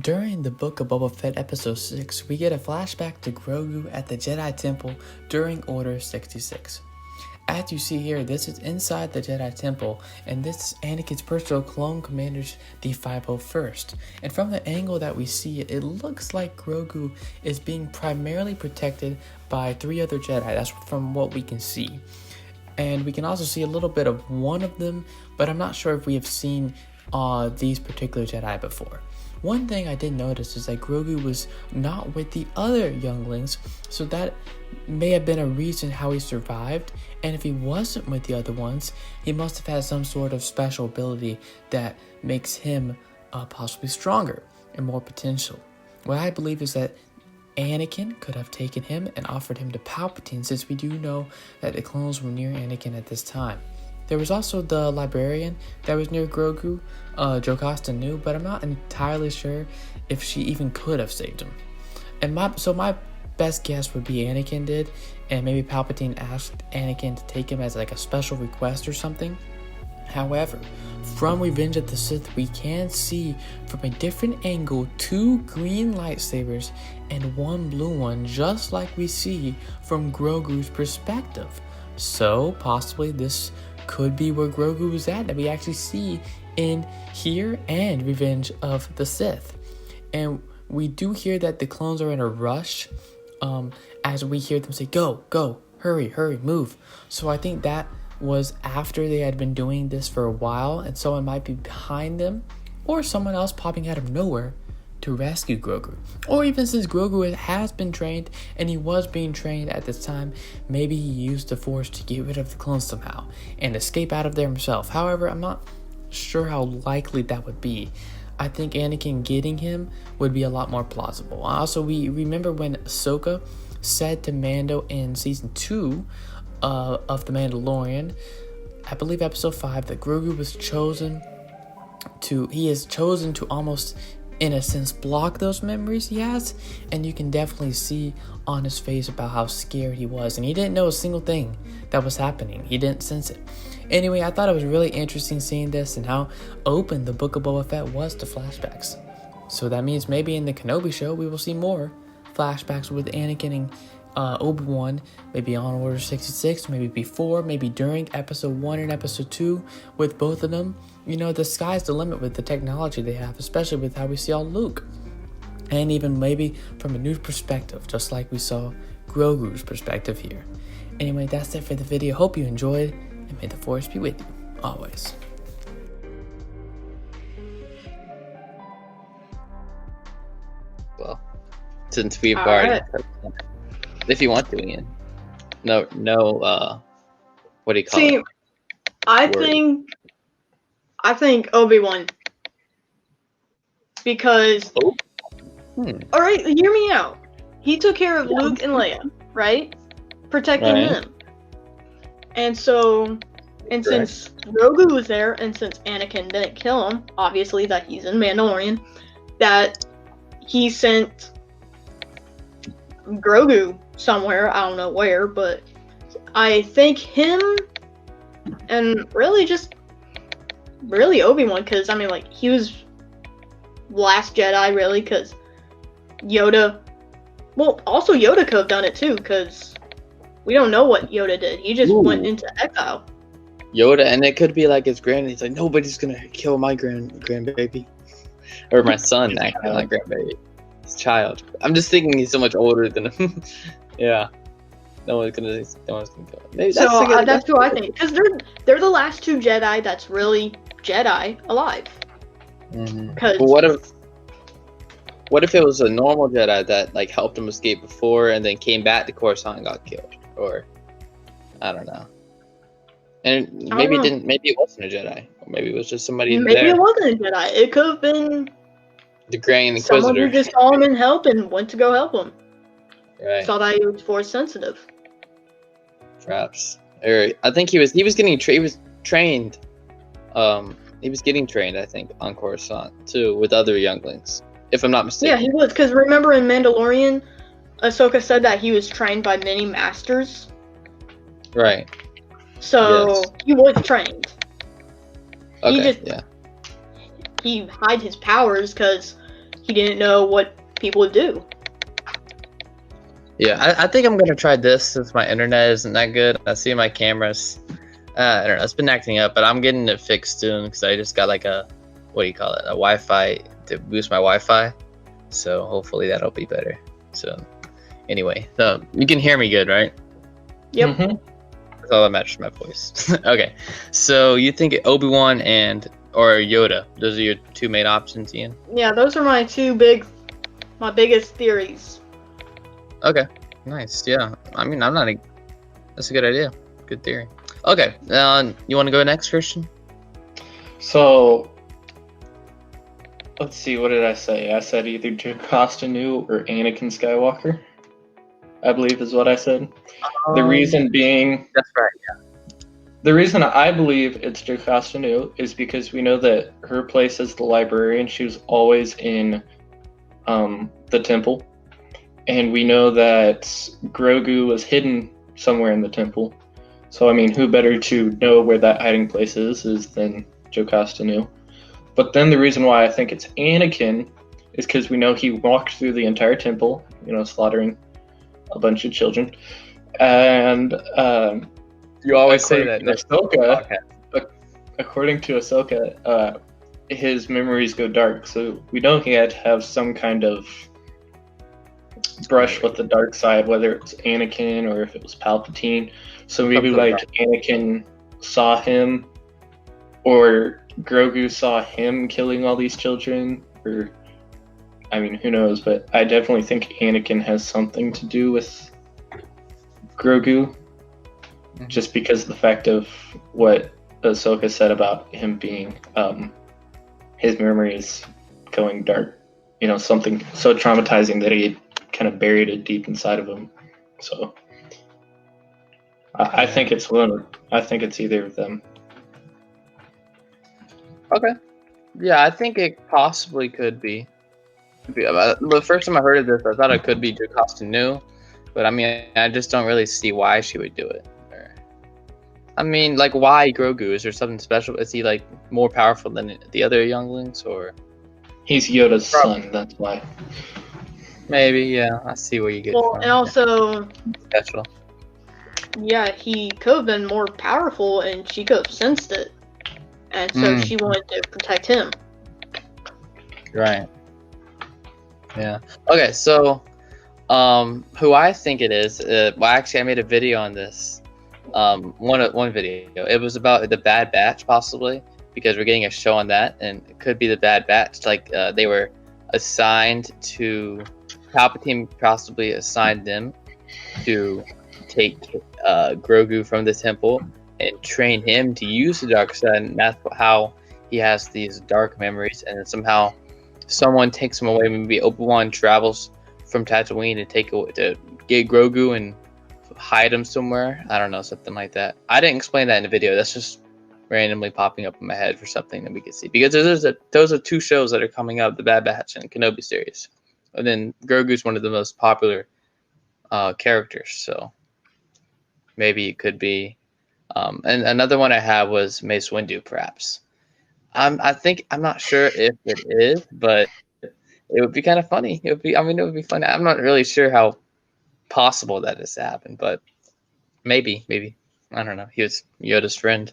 During the Book of Boba Fett episode 6, we get a flashback to Grogu at the Jedi Temple during Order 66. As you see here, this is inside the Jedi Temple, and this is Anakin's personal clone commander's the 501st. And from the angle that we see it, it looks like Grogu is being primarily protected by 3 other Jedi. That's from what we can see. And we can also see a little bit of one of them, but I'm not sure if we have seen these particular Jedi before. One thing I did notice is that Grogu was not with the other younglings, so that may have been a reason how he survived. And if he wasn't with the other ones, he must have had some sort of special ability that makes him possibly stronger and more potential. What I believe is that Anakin could have taken him and offered him to Palpatine, since we do know that the clones were near Anakin at this time. There was also the librarian that was near Grogu, Jocasta knew, but I'm not entirely sure if she even could have saved him. And my best guess would be Anakin did, and maybe Palpatine asked Anakin to take him as like a special request or something. However, from Revenge of the Sith, we can see from a different angle 2 green lightsabers and 1 blue one, just like we see from Grogu's perspective. So possibly this could be where Grogu is at, that we actually see in here and Revenge of the Sith. And we do hear that the clones are in a rush, as we hear them say, go, hurry, move. So I think that was after they had been doing this for a while, and someone might be behind them, or someone else popping out of nowhere to rescue Grogu. Or even since Grogu has been trained, and he was being trained at this time, maybe he used the Force to get rid of the clones somehow and escape out of there himself. However, I'm not sure how likely that would be. I think Anakin getting him would be a lot more plausible. Also, we remember when Ahsoka said to Mando in season 2 of The Mandalorian, I believe episode 5, that Grogu was chosen to almost, in a sense, block those memories he has, and you can definitely see on his face about how scared he was, and he didn't know a single thing that was happening. He didn't sense it. Anyway, I thought it was really interesting seeing this and how open the Book of Boba Fett was to flashbacks. So that means maybe in the Kenobi show we will see more flashbacks with Anakin and Obi-Wan, maybe on Order 66, maybe before, maybe during episode 1 and episode 2 with both of them. You know, the sky's the limit with the technology they have, especially with how we see all Luke. And even maybe from a new perspective, just like we saw Grogu's perspective here. Anyway, that's it for the video. Hope you enjoyed, and may the Force be with you, always. Well, since we've already... If you want to, Ian. No, what do you call it? See, I think Obi-Wan. Because, alright, hear me out. He took care of Luke and Leia, right? Protecting them. And so, and since Grogu was there, and since Anakin didn't kill him, obviously that he's in Mandalorian, that he sent Grogu somewhere, I don't know where, but I think him and really Obi-Wan, because I mean, like, he was last Jedi, really, because Yoda, well, also Yoda could have done it too, because we don't know what Yoda did. He just went into exile. Yoda, and it could be like his grand. He's like, nobody's gonna kill my grandbaby, or my son, actually, not grandbaby. His child. I'm just thinking he's so much older than him. Yeah. No one's gonna kill him. Maybe that's who I think. Because they're the last 2 Jedi that's really Jedi alive. But what if it was a normal Jedi that like helped him escape before and then came back to Coruscant and got killed? Or I don't know. And maybe it wasn't a Jedi. Or maybe it was just somebody there. Maybe it wasn't a Jedi. It could have been the Grand Inquisitor. Someone who just saw him in help and went to go help him. Right. Saw that he was Force sensitive. Perhaps. Or I think he was getting trained. He was getting trained, I think, on Coruscant too, with other younglings, if I'm not mistaken. Yeah, he was. Because remember in Mandalorian, Ahsoka said that he was trained by many masters. Right. So he was trained. Okay. He hid his powers because he didn't know what people would do. Yeah, I think I'm gonna try this since my internet isn't that good. I see my cameras. I don't know. It's been acting up, but I'm getting it fixed soon because I just got like a, what do you call it? A Wi-Fi to boost my Wi-Fi. So hopefully that'll be better. So anyway, so you can hear me good, right? Yep. Mm-hmm. That's all that matters, my voice. Okay, so you think Obi-Wan or Yoda? Those are your two main options, Ian? Yeah, those are my biggest theories. Okay, nice. Yeah, I mean, that's a good idea. Good theory. Okay, you want to go next, Christian? So, let's see, what did I say? I said either Jocasta Nu or Anakin Skywalker, I believe is what I said. The reason being... That's right, yeah. The reason I believe it's Jocasta Nu is because we know that her place as the librarian, she was always in the temple. And we know that Grogu was hidden somewhere in the temple. So, I mean, who better to know where that hiding place is than Jocasta Nu? But then the reason why I think it's Anakin is because we know he walked through the entire temple, slaughtering a bunch of children. And you always say that. According to Ahsoka, his memories go dark. So we know he had to have some kind of brush with the dark side, whether it's Anakin or if it was Palpatine. So maybe Anakin saw him, or Grogu saw him killing all these children, or I mean, who knows? But I definitely think Anakin has something to do with Grogu, just because of the fact of what Ahsoka said about him being his memories going dark. Something so traumatizing that he kind of buried it deep inside of him. So I think it's one. I think it's either of them. Okay. Yeah, I think it possibly could be. The first time I heard of this, I thought it could be Jocasta Nu, but I mean, I just don't really see why she would do it. I mean, like, why Grogu? Is there something special? Is he like more powerful than the other younglings, or? He's Yoda's son. That's why. Maybe, yeah. I see where you get from. And also, special. Yeah, he could have been more powerful, and she could have sensed it, and so she wanted to protect him. Right. Yeah. Okay, so, who I think it is? Actually, I made a video on this. One video. It was about the Bad Batch, possibly, because we're getting a show on that, and it could be the Bad Batch. Like, they were assigned to Palpatine, possibly assigned them to take Grogu from the temple and train him to use the dark side, and that's how he has these dark memories. And then somehow someone takes him away. Maybe Obi-Wan travels from Tatooine to get Grogu and hide him somewhere. I don't know, something like that. I didn't explain that in the video. That's just randomly popping up in my head for something that we could see, because those are two shows that are coming out, the Bad Batch and Kenobi series, and then Grogu's one of the most popular characters, so maybe it could be. And another one I had was Mace Windu, perhaps. I'm not sure if it is, but it would be kind of funny. It would be funny. I'm not really sure how possible that is to happen, but maybe. I don't know. He was Yoda's friend.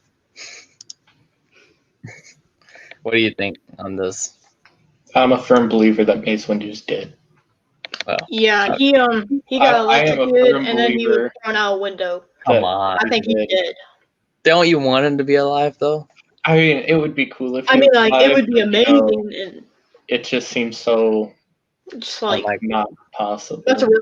What do you think on this? I'm a firm believer that Mace Windu's dead. Well, yeah, he got electrocuted and then he was thrown out a window. Come on. I think he's dead. Don't you want him to be alive, though? I mean, it would be cool if. It would be amazing. And it just seems so. Just like not possible. That's a real